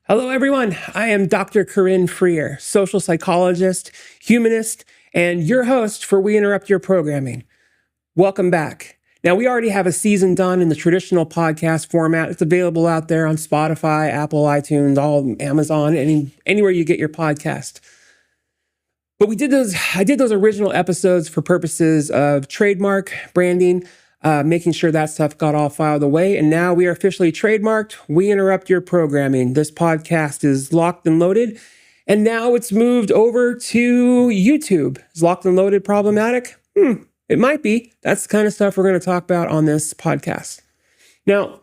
Hello, everyone. I am Dr. Corinne Freer, social psychologist, humanist, and your host for We Interrupt Your Programming. Welcome back. Now, we already have a season done in the traditional podcast format. It's available out there on Spotify, Apple, iTunes, all Amazon, anywhere you get your podcast. But I did those original episodes for purposes of trademark, branding, making sure that stuff got all filed away. And now we are officially trademarked. We Interrupt Your Programming. This podcast is locked and loaded. And now it's moved over to YouTube. Is locked and loaded problematic? It might be. That's the kind of stuff we're going to talk about on this podcast. Now,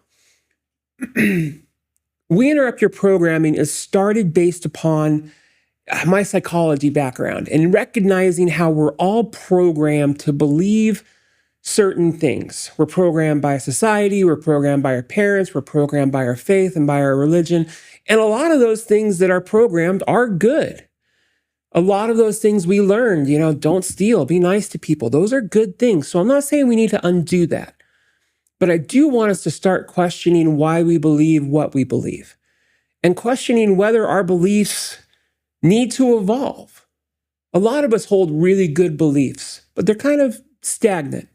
We Interrupt Your Programming is started based upon my psychology background and recognizing how we're all programmed to believe certain things. We're programmed by society, we're programmed by our parents, we're programmed by our faith and by our religion. And a lot of those things that are programmed are good. A lot of those things we learned, don't steal, be nice to people. Those are good things. So I'm not saying we need to undo that. But I do want us to start questioning why we believe what we believe and questioning whether our beliefs need to evolve. A lot of us hold really good beliefs, but they're kind of stagnant.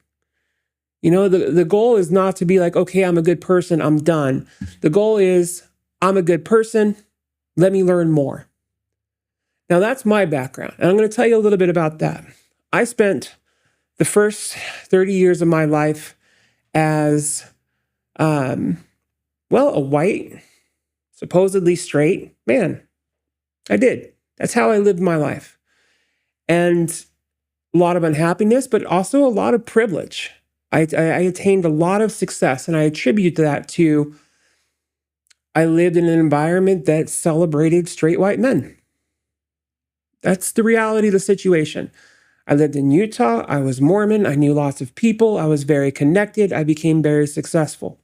The goal is not to be like, okay, I'm a good person, I'm done. The goal is, I'm a good person, let me learn more. Now, that's my background, and I'm going to tell you a little bit about that. I spent the first 30 years of my life as, a white, supposedly straight man. I did. That's how I lived my life. And a lot of unhappiness, but also a lot of privilege. I attained a lot of success, and I attribute that to I lived in an environment that celebrated straight white men. That's the reality of the situation. I lived in Utah. I was Mormon. I knew lots of people. I was very connected. I became very successful.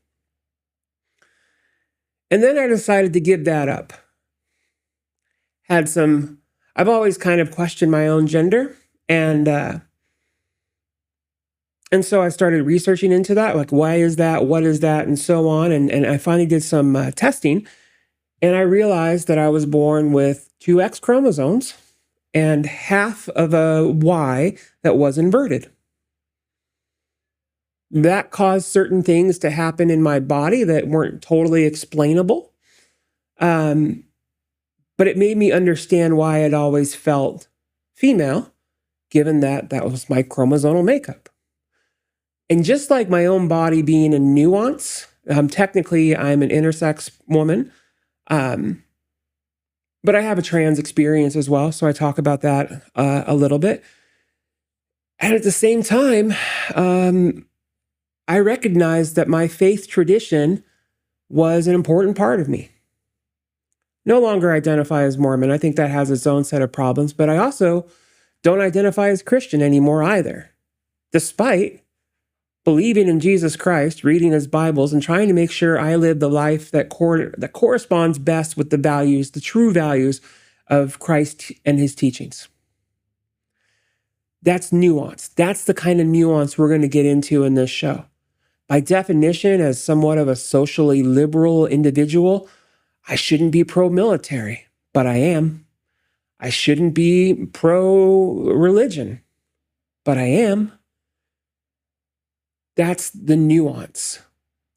And then I decided to give that up. I've always kind of questioned my own gender. And so I started researching into that, like, why is that? What is that? And so on. And I finally did some testing. And I realized that I was born with 2 X chromosomes and half of a Y that was inverted. That caused certain things to happen in my body that weren't totally explainable. But it made me understand why I'd always felt female, given that that was my chromosomal makeup. And just like my own body being a nuance, technically I'm an intersex woman, but I have a trans experience as well, so I talk about that a little bit. And at the same time, I recognized that my faith tradition was an important part of me. No longer identify as Mormon. I think that has its own set of problems, but I also don't identify as Christian anymore either, despite believing in Jesus Christ, reading his Bibles, and trying to make sure I live the life that corresponds best with the values, the true values of Christ and his teachings. That's nuance. That's the kind of nuance we're going to get into in this show. By definition, as somewhat of a socially liberal individual, I shouldn't be pro-military, but I am. I shouldn't be pro-religion, but I am. That's the nuance.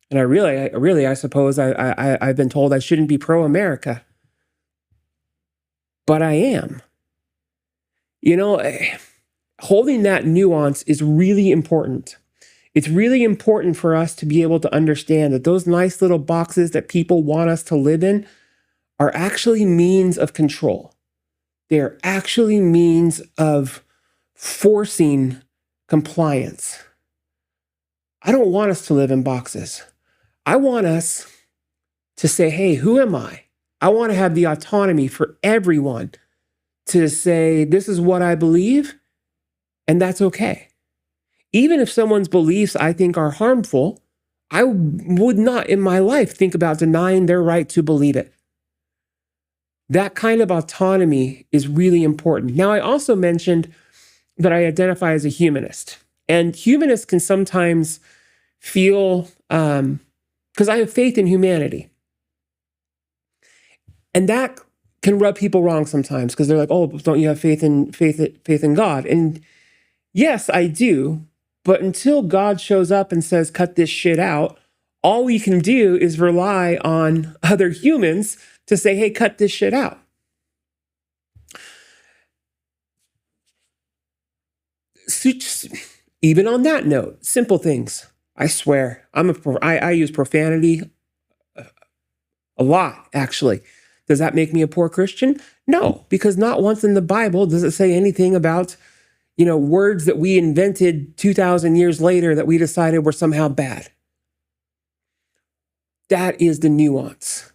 And I suppose I've been told I shouldn't be pro-America, but I am. Holding that nuance is really important. It's really important for us to be able to understand that those nice little boxes that people want us to live in are actually means of control. They are actually means of forcing compliance. I don't want us to live in boxes. I want us to say, hey, who am I? I want to have the autonomy for everyone to say, this is what I believe, and that's okay. Even if someone's beliefs I think are harmful, I would not in my life think about denying their right to believe it. That kind of autonomy is really important. Now, I also mentioned that I identify as a humanist, and humanists can sometimes feel, because I have faith in humanity, and that can rub people wrong sometimes because they're like, "Oh, don't you have faith in God?" And yes, I do, but until God shows up and says, "Cut this shit out," all we can do is rely on other humans to say, "Hey, cut this shit out." Even on that note, simple things. I swear, I use profanity a lot, actually. Does that make me a poor Christian? No, because not once in the Bible does it say anything about, words that we invented 2,000 years later that we decided were somehow bad. That is the nuance.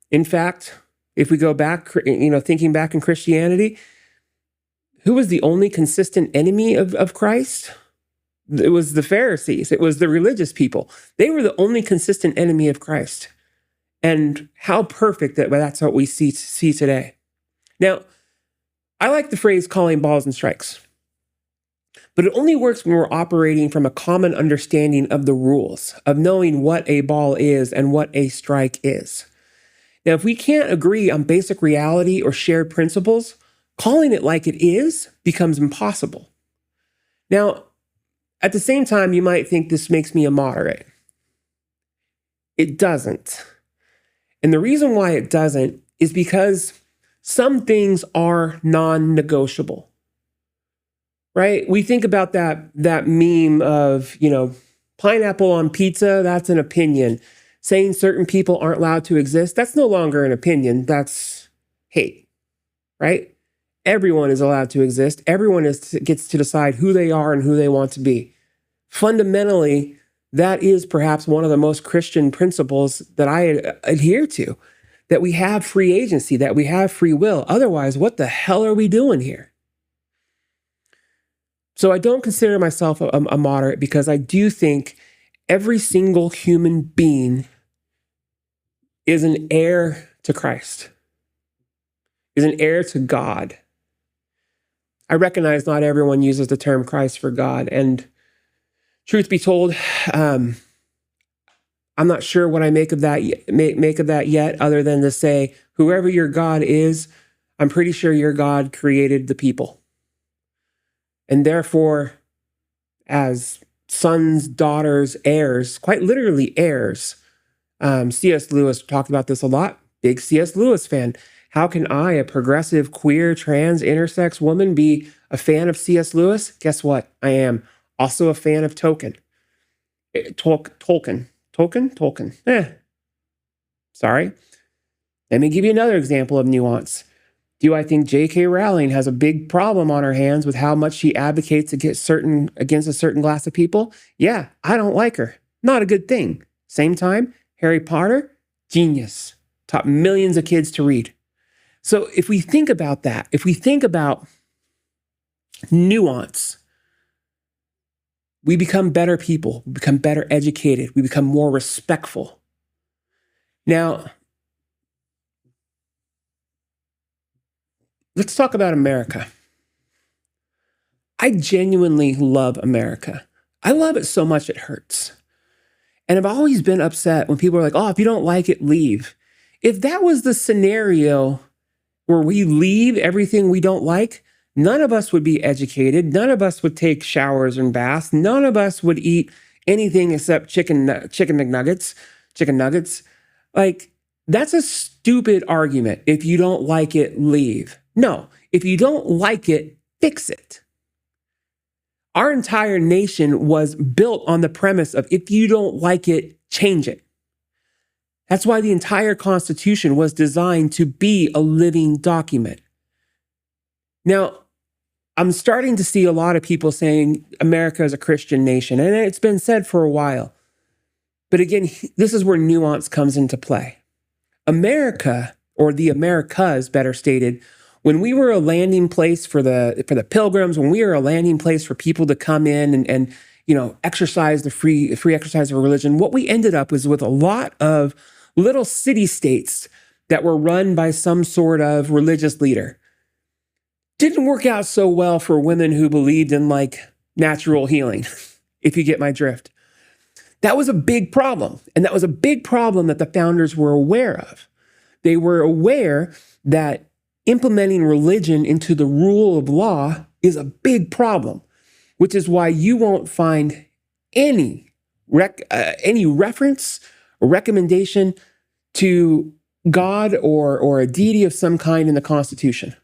In fact, if we go back, thinking back in Christianity, who was the only consistent enemy of Christ? It was the Pharisees. It was the religious people. They were the only consistent enemy of Christ. And how perfect that's what we see today. Now, I like the phrase calling balls and strikes, but it only works when we're operating from a common understanding of the rules, of knowing what a ball is and what a strike is. Now, if we can't agree on basic reality or shared principles, calling it like it is becomes impossible. Now, at the same time, you might think this makes me a moderate. It doesn't. And the reason why it doesn't is because some things are non-negotiable, right? We think about that meme of, pineapple on pizza, that's an opinion. Saying certain people aren't allowed to exist, that's no longer an opinion, that's hate, right? Everyone is allowed to exist. Everyone gets to decide who they are and who they want to be. Fundamentally, that is perhaps one of the most Christian principles that I adhere to, that we have free agency, that we have free will. Otherwise, what the hell are we doing here? So I don't consider myself a moderate because I do think every single human being is an heir to Christ, is an heir to God. I recognize not everyone uses the term Christ for God, and truth be told, I'm not sure what I make of that yet, other than to say, whoever your God is, I'm pretty sure your God created the people. And therefore, as sons, daughters, heirs, quite literally heirs, C.S. Lewis talked about this a lot, big C.S. Lewis fan. How can I, a progressive, queer, trans, intersex woman, be a fan of C.S. Lewis? Guess what? I am also a fan of Tolkien. Tolkien. Sorry. Let me give you another example of nuance. Do I think J.K. Rowling has a big problem on her hands with how much she advocates against a certain class of people? Yeah, I don't like her. Not a good thing. Same time, Harry Potter, genius. Taught millions of kids to read. So if we think about that, if we think about nuance, we become better people, we become better educated, we become more respectful. Now, let's talk about America. I genuinely love America. I love it so much it hurts. And I've always been upset when people are like, "Oh, if you don't like it, leave." If that was the scenario where we leave everything we don't like, none of us would be educated. None of us would take showers and baths. None of us would eat anything except chicken nuggets. Like, that's a stupid argument. If you don't like it, leave. No, if you don't like it, fix it. Our entire nation was built on the premise of if you don't like it, change it. That's why the entire Constitution was designed to be a living document. Now, I'm starting to see a lot of people saying America is a Christian nation, and it's been said for a while. But again, this is where nuance comes into play. America, or the Americas, better stated, when we were a landing place for the pilgrims, when we were a landing place for people to come in and exercise the free exercise of religion, what we ended up was with a lot of little city-states that were run by some sort of religious leader. Didn't work out so well for women who believed in like natural healing, if you get my drift. That was a big problem. And that was a big problem that the founders were aware of. They were aware that implementing religion into the rule of law is a big problem, which is why you won't find any reference or recommendation to God or a deity of some kind in the Constitution.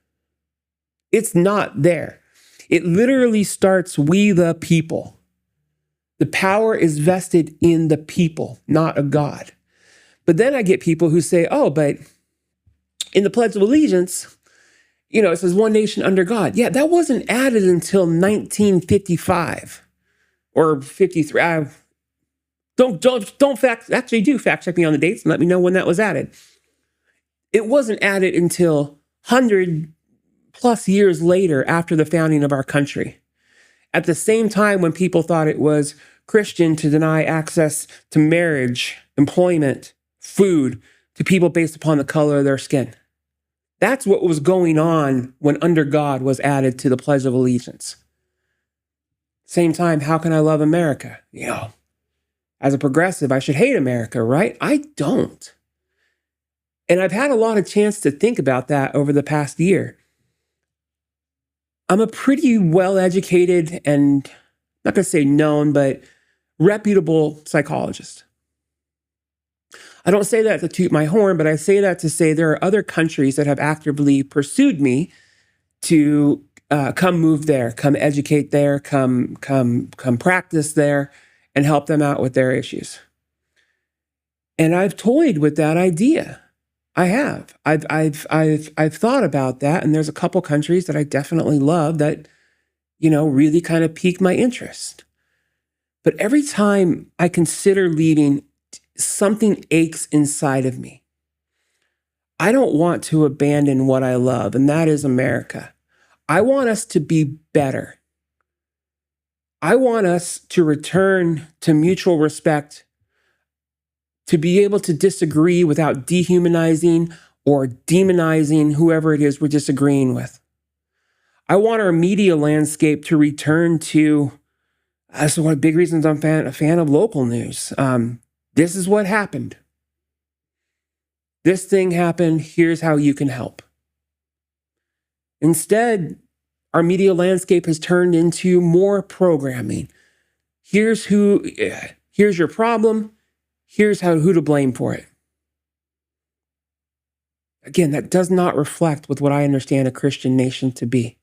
It's not there. It literally starts, we the people. The power is vested in the people, not a God. But then I get people who say, oh, but in the Pledge of Allegiance, it says one nation under God. Yeah, that wasn't added until 1955 or 53. Don't fact check me on the dates and let me know when that was added. It wasn't added until 100 plus years later after the founding of our country. At the same time when people thought it was Christian to deny access to marriage, employment, food to people based upon the color of their skin. That's what was going on when under God was added to the Pledge of Allegiance. Same time, how can I love America? As a progressive, I should hate America, right? I don't. And I've had a lot of chance to think about that over the past year. I'm a pretty well-educated and, not going to say known, but reputable psychologist. I don't say that to toot my horn, but I say that to say there are other countries that have actively pursued me to come move there, come educate there, come practice there, and help them out with their issues. And I've toyed with that idea. I have. I've thought about that, and there's a couple countries that I definitely love that, really kind of pique my interest. But every time I consider leaving, something aches inside of me. I don't want to abandon what I love, and that is America. I want us to be better. I want us to return to mutual respect, to be able to disagree without dehumanizing or demonizing whoever it is we're disagreeing with. I want our media landscape to return to, that's one of the big reasons I'm a fan of local news. This is what happened. This thing happened. Here's how you can help. Instead, our media landscape has turned into more programming. Here's your problem. Here's who to blame for it. Again, that does not reflect with what I understand a Christian nation to be,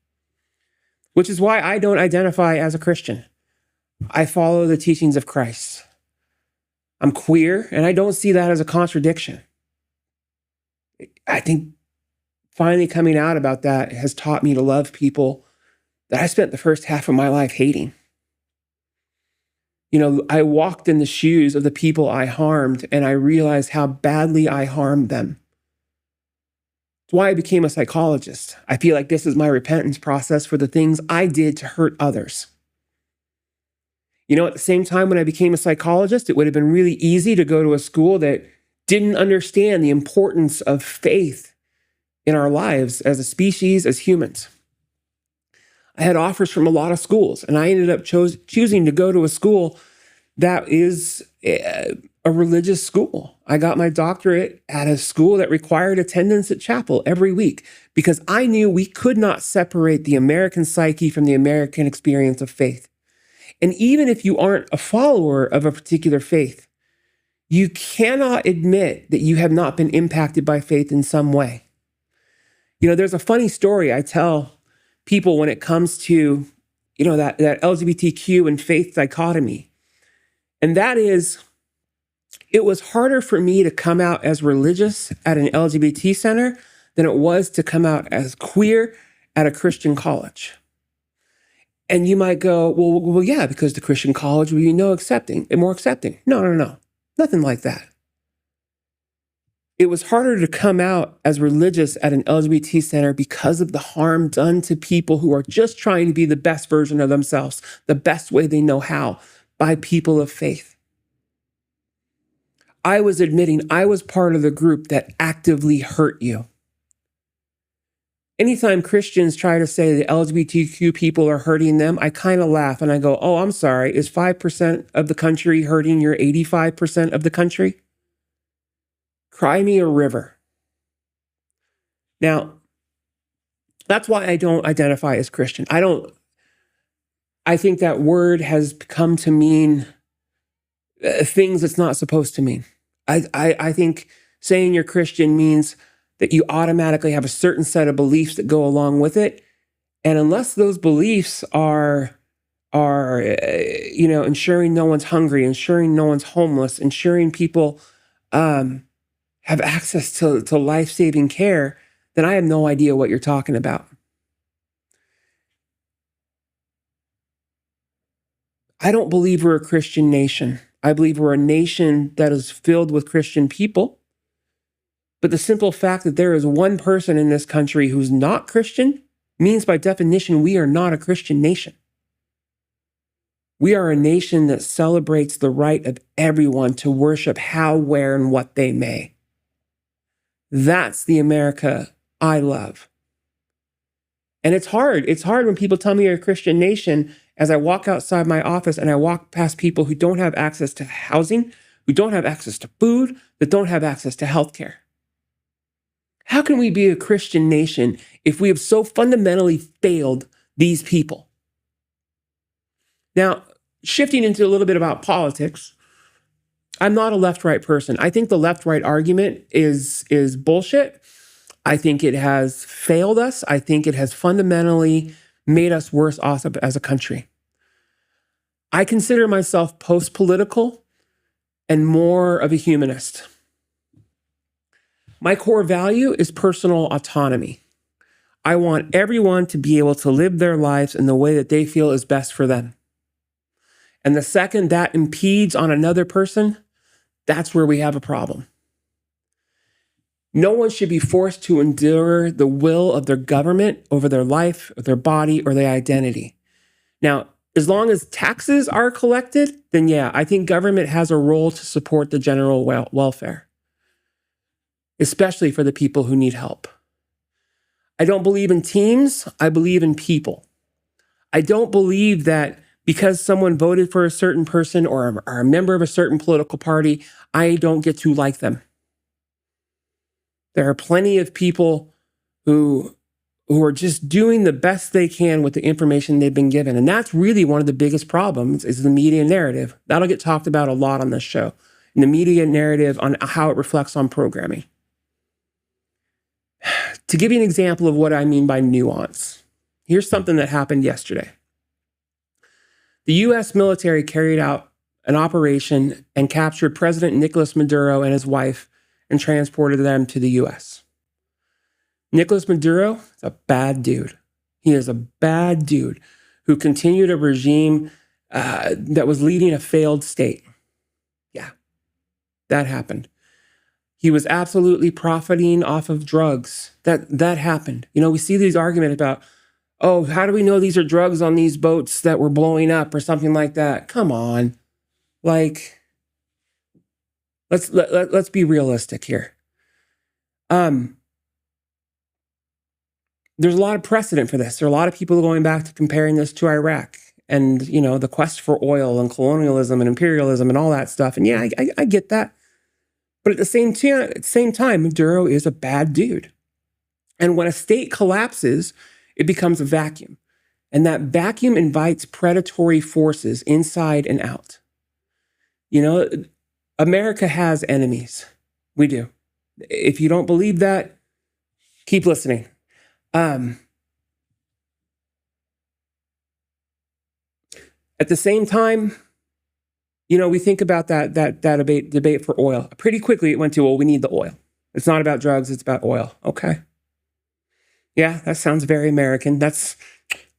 which is why I don't identify as a Christian. I follow the teachings of Christ. I'm queer, and I don't see that as a contradiction. I think finally coming out about that has taught me to love people that I spent the first half of my life hating. I walked in the shoes of the people I harmed, and I realized how badly I harmed them. It's why I became a psychologist. I feel like this is my repentance process for the things I did to hurt others. At the same time, when I became a psychologist, it would have been really easy to go to a school that didn't understand the importance of faith in our lives as a species, as humans. I had offers from a lot of schools, and I ended up choosing to go to a school that is a religious school. I got my doctorate at a school that required attendance at chapel every week because I knew we could not separate the American psyche from the American experience of faith. And even if you aren't a follower of a particular faith, you cannot admit that you have not been impacted by faith in some way. There's a funny story I tell people when it comes to, that LGBTQ and faith dichotomy. And that is, it was harder for me to come out as religious at an LGBT center than it was to come out as queer at a Christian college. And you might go, well, yeah, because the Christian college will be more accepting. No. Nothing like that. It was harder to come out as religious at an LGBT center because of the harm done to people who are just trying to be the best version of themselves, the best way they know how, by people of faith. I was admitting I was part of the group that actively hurt you. Anytime Christians try to say the LGBTQ people are hurting them, I kind of laugh and I go, oh, I'm sorry. Is 5% of the country hurting your 85% of the country? Cry me a river. Now, that's why I don't identify as Christian. I think that word has come to mean things it's not supposed to mean. I think saying you're Christian means that you automatically have a certain set of beliefs that go along with it. And unless those beliefs are ensuring no one's hungry, ensuring no one's homeless, ensuring people have access to life-saving care, then I have no idea what you're talking about. I don't believe we're a Christian nation. I believe we're a nation that is filled with Christian people. But the simple fact that there is one person in this country who's not Christian means by definition we are not a Christian nation. We are a nation that celebrates the right of everyone to worship how, where, and what they may. That's the America I love. And it's hard. It's hard when people tell me you're a Christian nation as I walk outside my office and I walk past people who don't have access to housing, who don't have access to food, that don't have access to healthcare. How can we be a Christian nation if we have so fundamentally failed these people? Now, shifting into a little bit about politics, I'm not a left-right person. I think the left-right argument is bullshit. I think it has failed us. I think it has fundamentally made us worse off as a country. I consider myself post-political and more of a humanist. My core value is personal autonomy. I want everyone to be able to live their lives in the way that they feel is best for them. And the second that impedes on another person, that's where we have a problem. No one should be forced to endure the will of their government over their life, or their body, or their identity. Now, as long as taxes are collected, then yeah, I think government has a role to support the general welfare, especially for the people who need help. I don't believe in teams. I believe in people. I don't believe that because someone voted for a certain person or are a member of a certain political party, I don't get to like them. There are plenty of people who are just doing the best they can with the information they've been given. And that's really one of the biggest problems is the media narrative. That'll get talked about a lot on this show. And the media narrative on how it reflects on programming. To give you an example of what I mean by nuance, here's something that happened yesterday. The U.S. military carried out an operation and captured President Nicolas Maduro and his wife and transported them to the U.S. Nicolas Maduro is a bad dude. He is a bad dude who continued a regime that was leading a failed state. Yeah, that happened. He was absolutely profiting off of drugs. That happened. You know, we see these arguments about, oh, how do we know these are drugs on these boats that were blowing up or something like that? Come on. Like, let's be realistic here. There's a lot of precedent for this. There are a lot of people going back to comparing this to Iraq and, you know, the quest for oil and colonialism and imperialism and all that stuff. And yeah, I get that. But at the same time, Maduro is a bad dude. And when a state collapses, it becomes a vacuum. And that vacuum invites predatory forces inside and out. You know, America has enemies. We do. If you don't believe that, keep listening. At the same time, you know, we think about that debate for oil. Pretty quickly, it went to, well, we need the oil. It's not about drugs, it's about oil. Okay. Yeah, that sounds very American. That's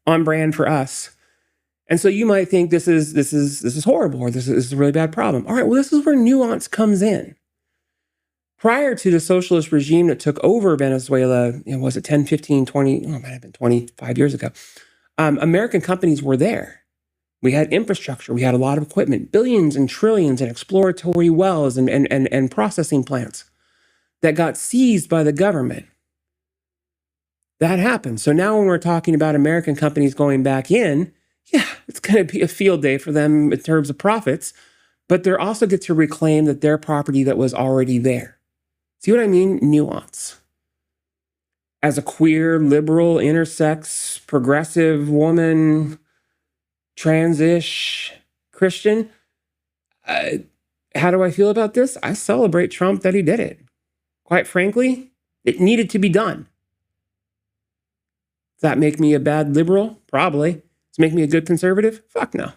on brand for us. And so you might think this is horrible, or this is a really bad problem. All right, well, this is where nuance comes in. Prior to the socialist regime that took over Venezuela, you know, was it 10, 15, 20, oh, it might have been 25 years ago, American companies were there. We had infrastructure. We had a lot of equipment, billions and trillions in exploratory wells and processing plants that got seized by the government. That happened. So now when we're talking about American companies going back in, yeah, it's going to be a field day for them in terms of profits, but they also get to reclaim their property that was already there. See what I mean? Nuance. As a queer, liberal, intersex, progressive woman, transish Christian, how do I feel about this? I celebrate Trump that he did it. Quite frankly, it needed to be done. Does that make me a bad liberal? Probably. Does it make me a good conservative? Fuck no.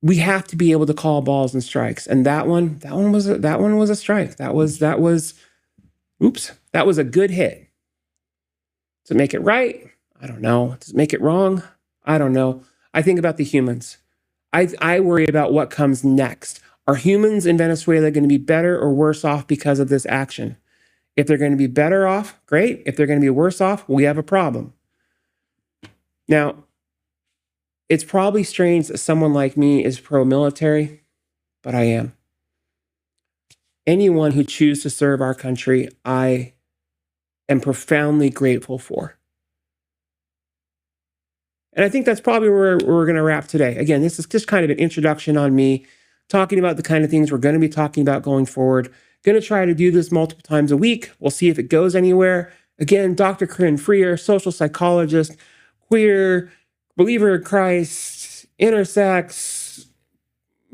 We have to be able to call balls and strikes, and that one was a strike. That was a good hit. Does it make it right? I don't know. Does it make it wrong? I don't know. I think about the humans. I worry about what comes next. Are humans in Venezuela going to be better or worse off because of this action? If they're going to be better off, great. If they're going to be worse off, we have a problem. Now, it's probably strange that someone like me is pro-military, but I am. Anyone who chooses to serve our country, I am profoundly grateful for. And I think that's probably where we're going to wrap today. Again, this is just kind of an introduction on me, talking about the kind of things we're going to be talking about going forward. Going to try to do this multiple times a week. We'll see if it goes anywhere. Again, Dr. Corinne Freer, social psychologist, queer, believer in Christ, intersex,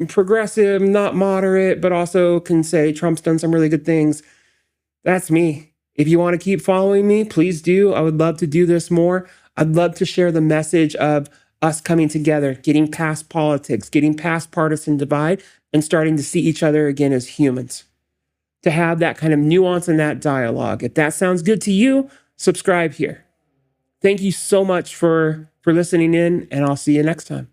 progressive, not moderate, but also can say Trump's done some really good things. That's me. If you want to keep following me, please do. I would love to do this more. I'd love to share the message of us coming together, getting past politics, getting past partisan divide, and starting to see each other again as humans. To have that kind of nuance in that dialogue. If that sounds good to you, subscribe here. Thank you so much for listening in, and I'll see you next time.